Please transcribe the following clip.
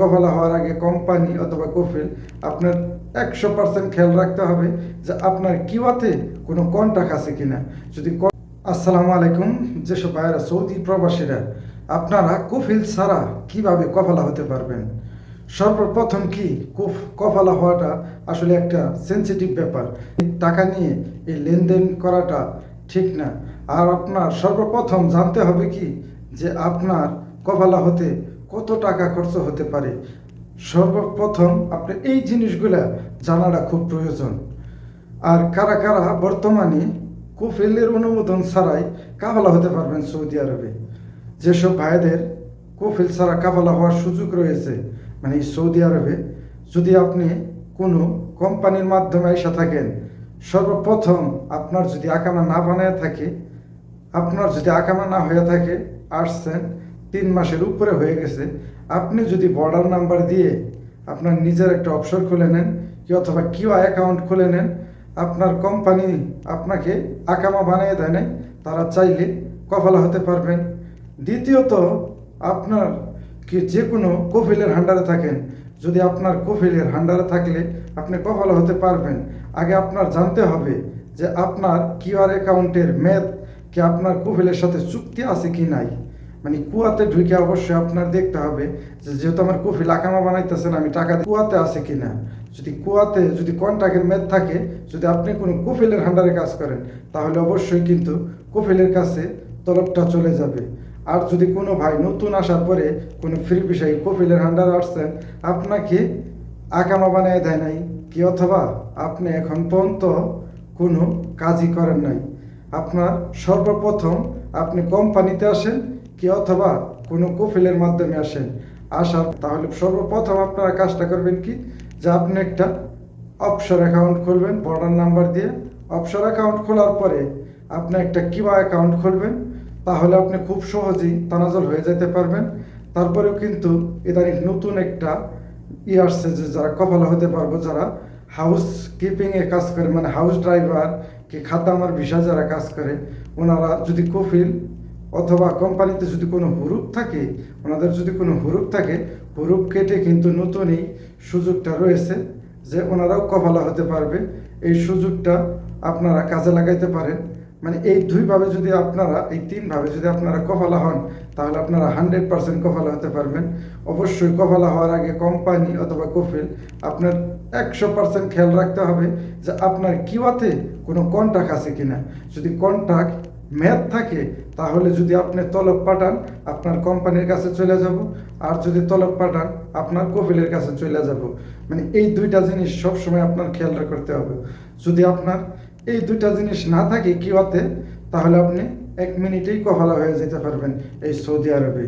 কফালা হওয়ার আগে কোম্পানি অথবা কফিল আপনার 100% খেয়াল রাখতে হবে যে আপনার কিওয়াতে কোনো কন্টাক্ট আছে কিনা। যদি আসসালামু আলাইকুম, যেসব ভাইয়েরা সৌদি প্রবাসীরা, আপনারা কফিল ছাড়া কিভাবে কফালা হতে পারবেন। সর্বপ্রথম কি কফালা হওয়াটা আসলে একটা সেন্সিটিভ ব্যাপার। টাকা নিয়ে এই লেনদেন করাটা ঠিক না। আর আপনার সর্বপ্রথম জানতে হবে কি যে আপনার কফালা হতে কত টাকা খরচ হতে পারে। সর্বপ্রথম আপনি এই জিনিসগুলা জানাটা খুব প্রয়োজন। আর কারা কারা বর্তমানে কফিলের অনুমোদন ছাড়াই কাফালা হতে পারবেন সৌদি আরবে। যেসব ভাইদের কফিল ছাড়া কাফালা হওয়ার সুযোগ রয়েছে, মানে এই সৌদি আরবে যদি আপনি কোনো কোম্পানির মাধ্যমে এসে থাকেন, সর্বপ্রথম আপনার যদি আকামা না বানায় থাকে, আপনার যদি আকামা না হয়ে থাকে, আসছেন 3 মাসের উপরে হয়ে গেছে, আপনি যদি বর্ডার নাম্বার দিয়ে আপনার নিজের একটা অফশোর খুলে নেন কি অথবা কিউআই অ্যাকাউন্ট খুলে নেন, আপনার কোম্পানি আপনাকে আকামা বানিয়ে দেয় নাই, তারা চাইলে কফালা হতে পারবেন। দ্বিতীয়ত, আপনার কি যে কোনো কফিলের হান্ডারে থাকেন, যদি আপনার কফিলের হান্ডারে থাকলে আপনি কফালা হতে পারবেন। আগে আপনার জানতে হবে যে আপনার কিউআর অ্যাকাউন্টের মেয়াদ কি আপনার কফিলের সাথে চুক্তি আছে কি নাই। মানে কুয়াতে ঢুকে অবশ্যই আপনার দেখতে হবে যে যেহেতু আমার কফিল আকামা বানাইতেছেন, আমি টাকা কুয়াতে আছে কিনা। যদি কুয়াতে যদি কন্ট্রাক্টের মেয়াদ থাকে, যদি আপনি কোনো কফিলের হান্ডারে কাজ করেন, তাহলে অবশ্যই কিন্তু কফিলের কাছে তলবটা চলে যাবে। আর যদি কোনো ভাই নতুন আসার পরে কোনো ফ্রি বিষয় কফিলের হান্ডারে আসছেন, আপনাকে আকামা বানিয়ে দেয় নাই কি অথবা আপনি এখন পর্যন্ত কোনো কাজই করেন নাই, আপনার সর্বপ্রথম আপনি কোম্পানিতে আসেন কি অথবা কোনো কফিলের মাধ্যমে আসেন। তাহলে সর্বপ্রথম আপনারা কাজটা করবেন কি যে আপনি একটা অফশোর অ্যাকাউন্ট খুলবেন বর্ডার নাম্বার দিয়ে। অফশোর অ্যাকাউন্ট খোলার পরে আপনি একটা কিউআই অ্যাকাউন্ট খুলবেন, তাহলে আপনি খুব সহজেই তানাজল হয়ে যেতে পারবেন। তারপরেও কিন্তু ইদানিং নতুন একটা আসছে যে যারা কফালা হতে পারবো, যারা হাউস কিপিংয়ে কাজ করে, মানে হাউস ড্রাইভার কি খাদ্যামার ভিসা যারা কাজ করে, ওনারা যদি কফিল অথবা কোম্পানিতে যদি কোনো হুরুপ থাকে, ওনাদের যদি কোনো হুরুপ থাকে, হুরুপ কেটে কিন্তু নতুন এই সুযোগটা রয়েছে যে ওনারাও কফালা হতে পারবে। এই সুযোগটা আপনারা কাজে লাগাইতে পারেন। মানে এই 2 ভাবে যদি আপনারা, এই 3 ভাবে যদি আপনারা কফালা হন, তাহলে আপনারা 100% কফালা হতে পারবেন। অবশ্যই কফালা হওয়ার আগে কোম্পানি অথবা কফিল আপনার 100% খেয়াল রাখতে হবে যে আপনার কিওয়াতে কোনো কন্ট্রাক্ট আছে কিনা। যদি কন্ট্রাক্ট মেয়াদ থাকে, তাহলে যদি আপনি তলব পাঠান, আপনার কোম্পানির কাছে চলে যাব। আর যদি তলব পাঠান, আপনার কফিলের কাছে চলে যাব। মানে এই 2টা জিনিস সবসময় আপনার খেয়াল করতে হবে। যদি আপনার এই 2টা জিনিস না থাকে কিওয়াতে, তাহলে আপনি 1 মিনিটেই কফালা হয়ে যেতে পারবেন এই সৌদি আরবে।